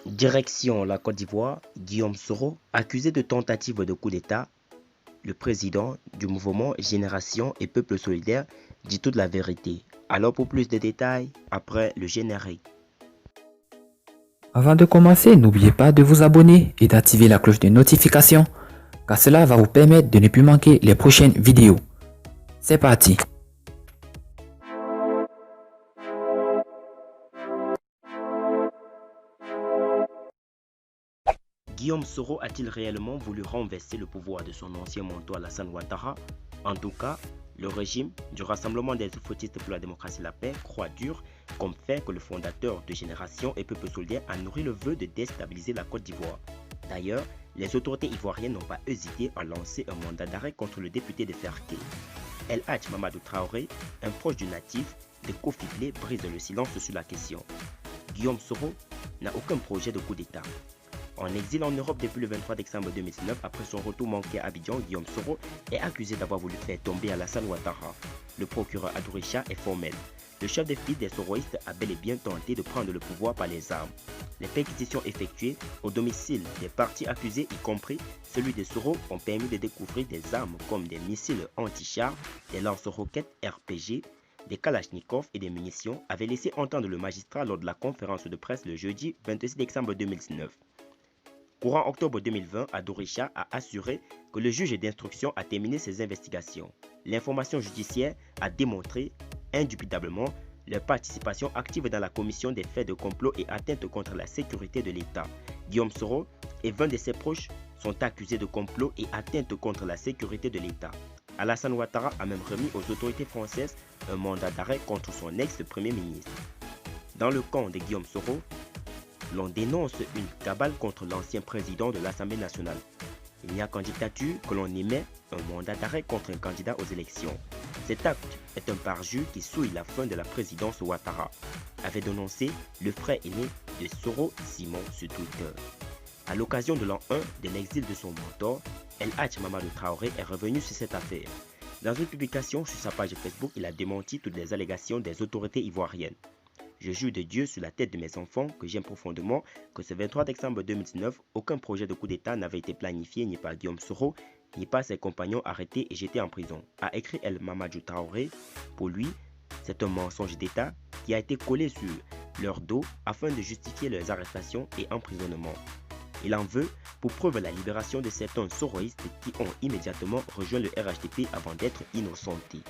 Direction la Côte d'Ivoire, Guillaume Soro, accusé de tentative de coup d'État, le président du mouvement Génération et Peuple Solidaire dit toute la vérité. Alors pour plus de détails, après le générique. Avant de commencer, n'oubliez pas de vous abonner et d'activer la cloche de notification, car cela va vous permettre de ne plus manquer les prochaines vidéos. C'est parti! Guillaume Soro a-t-il réellement voulu renverser le pouvoir de son ancien mentor Alassane Ouattara? En tout cas, le régime du Rassemblement des fautistes pour la démocratie et la paix croit dur comme fait que le fondateur de Génération et Peuple Solidaire a nourri le vœu de déstabiliser la Côte d'Ivoire. D'ailleurs, les autorités ivoiriennes n'ont pas hésité à lancer un mandat d'arrêt contre le député de Ferké. El Hadj Mamadou Traoré, un proche du natif de Kofi brise le silence sur la question. Guillaume Soro n'a aucun projet de coup d'État. En exil en Europe depuis le 23 décembre 2019, après son retour manqué à Abidjan, Guillaume Soro est accusé d'avoir voulu faire tomber Alassane Ouattara. Le procureur Adourisha est formel. Le chef de file des soroïstes a bel et bien tenté de prendre le pouvoir par les armes. Les perquisitions effectuées au domicile des partis accusés, y compris celui de Soro, ont permis de découvrir des armes comme des missiles anti-chars, des lance-roquettes RPG, des kalachnikovs et des munitions, avait laissé entendre le magistrat lors de la conférence de presse le jeudi 26 décembre 2019. Courant octobre 2020, Adourisha a assuré que le juge d'instruction a terminé ses investigations. L'information judiciaire a démontré indubitablement leur participation active dans la commission des faits de complot et atteinte contre la sécurité de l'État. Guillaume Soro et 20 de ses proches sont accusés de complot et atteinte contre la sécurité de l'État. Alassane Ouattara a même remis aux autorités françaises un mandat d'arrêt contre son ex-premier ministre. Dans le camp de Guillaume Soro, l'on dénonce une cabale contre l'ancien président de l'Assemblée nationale. Il n'y a qu'en dictature que l'on émet un mandat d'arrêt contre un candidat aux élections. Cet acte est un parjure qui souille la fin de la présidence Ouattara, avait dénoncé le frère aîné de Soro, Simon, sur Twitter. À l'occasion de l'an 1 de l'exil de son mentor, El Hadj Mamadou Traoré est revenu sur cette affaire. Dans une publication sur sa page Facebook, il a démenti toutes les allégations des autorités ivoiriennes. Je jure de Dieu sur la tête de mes enfants que j'aime profondément que ce 23 décembre 2019, aucun projet de coup d'État n'avait été planifié ni par Guillaume Soro, ni par ses compagnons arrêtés et jetés en prison, a écrit El Mamadou Traoré. Pour lui, c'est un mensonge d'État qui a été collé sur leur dos afin de justifier leurs arrestations et emprisonnements. Il en veut pour preuve la libération de certains soroïstes qui ont immédiatement rejoint le RHDP avant d'être innocentés.